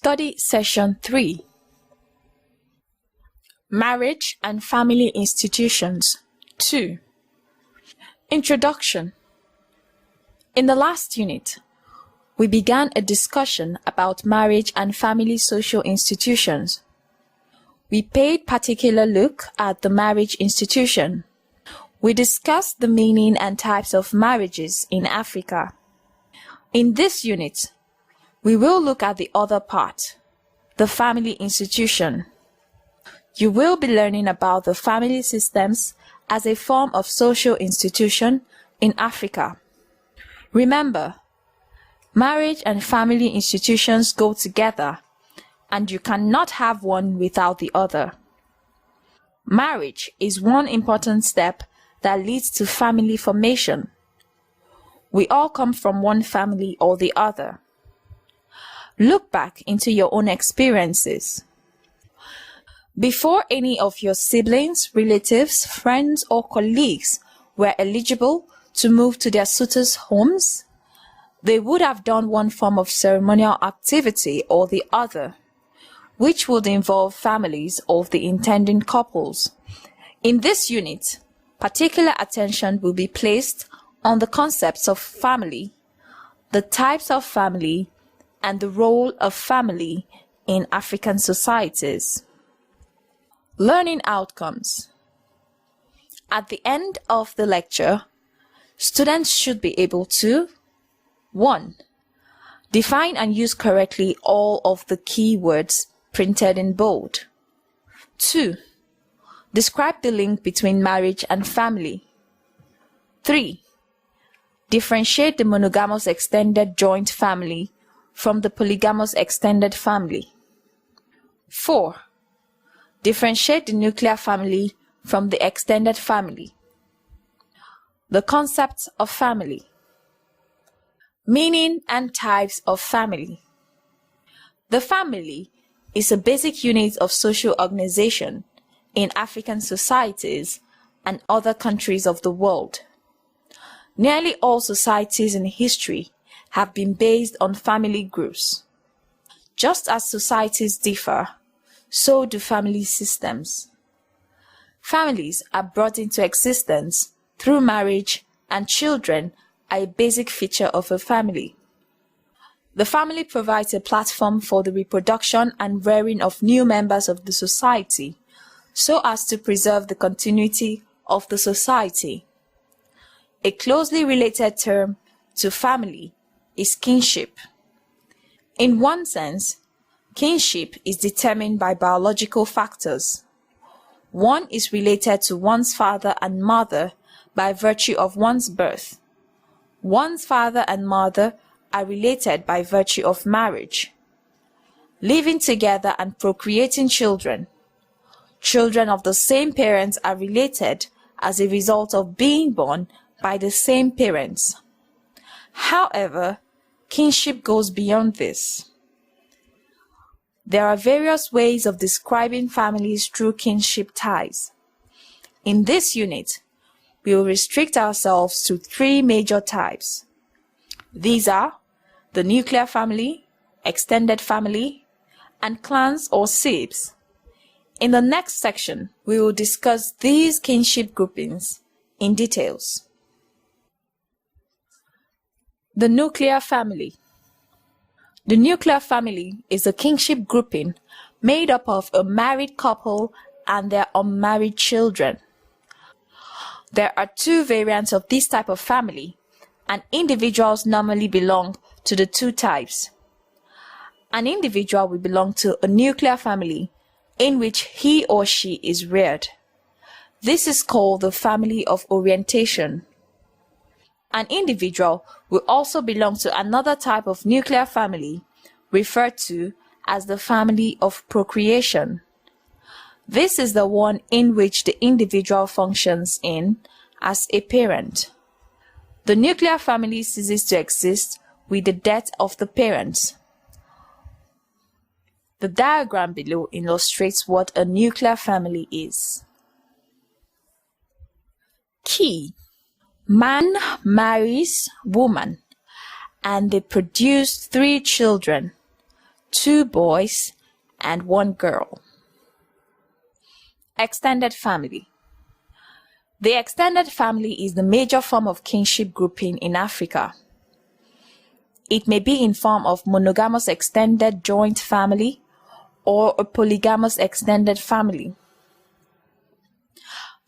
Study Session 3. Marriage and Family Institutions 2. Introduction. In the last unit, we began a discussion about marriage and family social institutions. We paid particular look at the marriage institution. We discussed the meaning and types of marriages in Africa. In this unit, we will look at the other part, the family institution. You will be learning about the family systems as a form of social institution in Africa. Remember, marriage and family institutions go together, and you cannot have one without the other. Marriage is one important step that leads to family formation. We all come from one family or the other. Look back into your own experiences. Before any of your siblings, relatives, friends, or colleagues were eligible to move to their suitors' homes, they would have done one form of ceremonial activity or the other, which would involve families of the intending couples. In this unit, particular attention will be placed on the concepts of family, the types of family, and the role of family in African societies. Learning outcomes. At the end of the lecture, students should be able to 1. Define and use correctly all of the key words printed in bold. 2. Describe the link between marriage and family. 3. Differentiate the monogamous extended joint family from the polygamous extended family. 4. Differentiate the nuclear family from the extended family. The concepts of family. Meaning and types of family. The family is a basic unit of social organization in African societies and other countries of the world. Nearly all societies in history have been based on family groups. Just as societies differ, so do family systems. Families are brought into existence through marriage, and children are a basic feature of a family. The family provides a platform for the reproduction and rearing of new members of the society, so as to preserve the continuity of the society. A closely related term to family is kinship. In one sense, kinship is determined by biological factors. One is related to one's father and mother by virtue of one's birth. One's father and mother are related by virtue of marriage. Living together and procreating children. Children of the same parents are related as a result of being born by the same parents. However, kinship goes beyond this. There are various ways of describing families through kinship ties. In this unit, we will restrict ourselves to 3 major types. These are the nuclear family, extended family, and clans or sibs. In the next section, we will discuss these kinship groupings in details. The nuclear family. The nuclear family is a kinship grouping made up of a married couple and their unmarried children. There are 2 variants of this type of family, and individuals normally belong to the 2 types. An individual will belong to a nuclear family in which he or she is reared. This is called the family of orientation. An individual will also belong to another type of nuclear family referred to as the family of procreation. This is the one in which the individual functions in as a parent. The nuclear family ceases to exist with the death of the parents. The diagram below illustrates what a nuclear family is. Key: man marries woman and they produce 3 children, 2 boys, and 1 girl. Extended family. The extended family is the major form of kinship grouping in Africa. It may be in form of monogamous extended joint family or a polygamous extended family.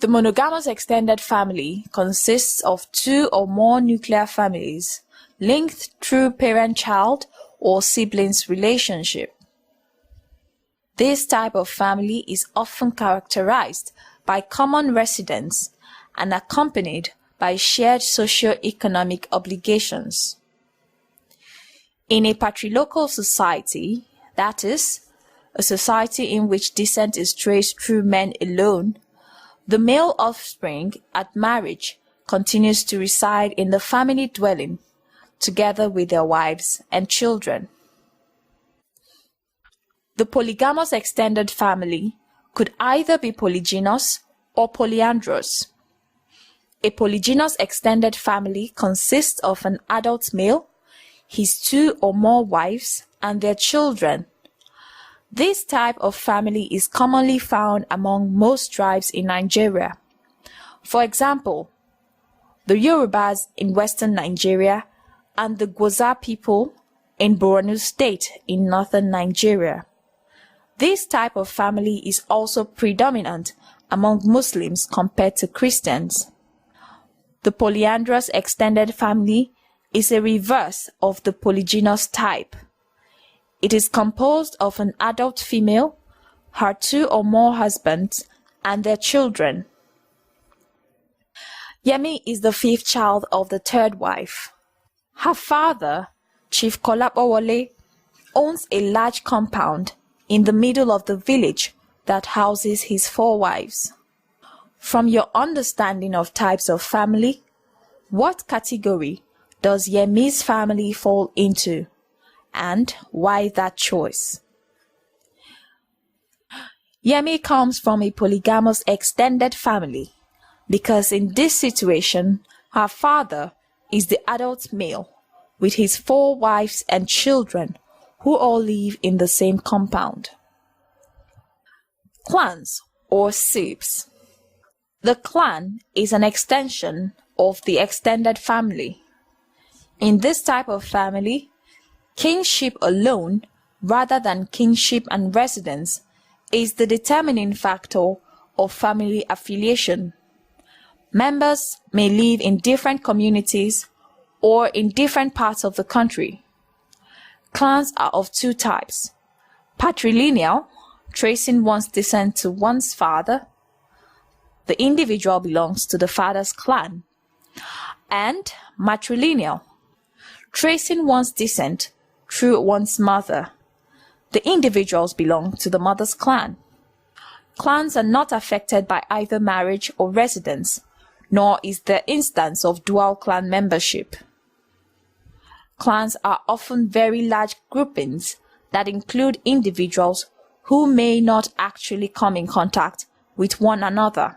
The monogamous extended family consists of 2 or more nuclear families linked through parent-child or siblings relationship. This type of family is often characterized by common residence and accompanied by shared socio-economic obligations. In a patrilocal society, that is, a society in which descent is traced through men alone, the male offspring at marriage continues to reside in the family dwelling together with their wives and children. The polygamous extended family could either be polygynous or polyandrous. A polygynous extended family consists of an adult male, his 2 or more wives, and their children. This type of family is commonly found among most tribes in Nigeria. For example, the Yorubas in western Nigeria and the Gwoza people in Borno State in northern Nigeria. This type of family is also predominant among Muslims compared to Christians. The polyandrous extended family is a reverse of the polygynous type. It is composed of an adult female, her 2 or more husbands, and their children. Yemi is the 5th child of the 3rd wife. Her father, Chief Kolapowole, owns a large compound in the middle of the village that houses his 4 wives. From your understanding of types of family, what category does Yemi's family fall into, and why that choice? Yemi comes from a polygamous extended family because in this situation, her father is the adult male with his 4 wives and children who all live in the same compound. Clans or sibs. The clan is an extension of the extended family. In this type of family, kinship alone, rather than kinship and residence, is the determining factor of family affiliation. Members may live in different communities or in different parts of the country. Clans are of 2 types: patrilineal, tracing one's descent to one's father. The individual belongs to the father's clan. And matrilineal, tracing one's descent through one's mother. The individuals belong to the mother's clan. Clans are not affected by either marriage or residence, nor is there instance of dual clan membership. Clans are often very large groupings that include individuals who may not actually come in contact with one another.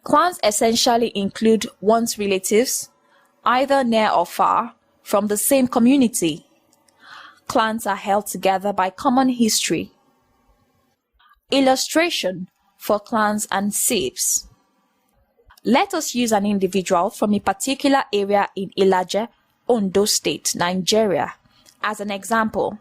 Clans essentially include one's relatives, either near or far, from the same community. Clans are held together by common history. Illustration for clans and sibs. Let us use an individual from a particular area in Ilaje, Ondo State, Nigeria, as an example.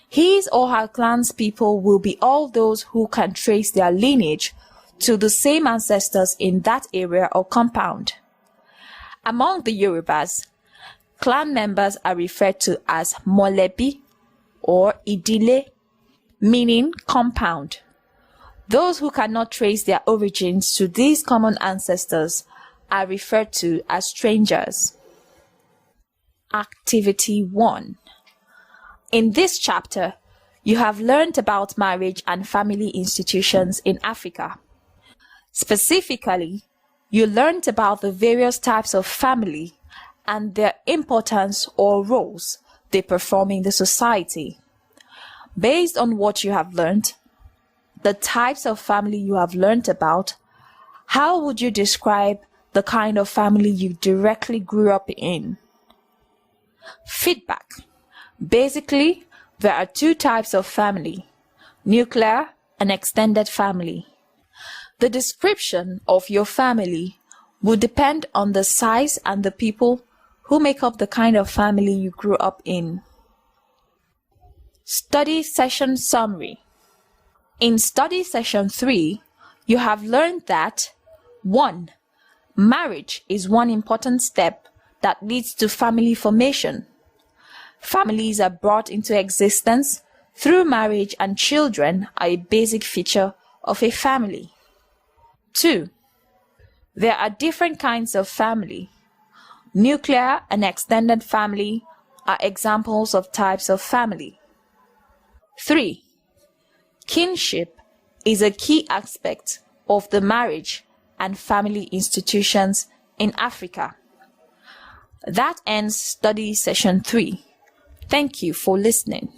His or her clan's people will be all those who can trace their lineage to the same ancestors in that area or compound. Among the Yorubas, clan members are referred to as Molebi or Idile, meaning compound. Those who cannot trace their origins to these common ancestors are referred to as strangers. Activity 1. In this chapter, you have learned about marriage and family institutions in Africa. Specifically, you learned about the various types of family and their importance or roles they perform in the society. Based on what you have learned, the types of family you have learned about, how would you describe the kind of family you directly grew up in? Feedback. Basically, There are two types of family: nuclear and extended family. The description of your family will depend on the size and the people who make up the kind of family you grew up in. Study session summary. In study session 3, you have learned that 1. Marriage is one important step that leads to family formation. Families are brought into existence through marriage, and children are a basic feature of a family. 2. There are different kinds of family. Nuclear and extended family are examples of types of family. 3. Kinship is a key aspect of the marriage and family institutions in Africa. That ends study session 3. Thank you for listening.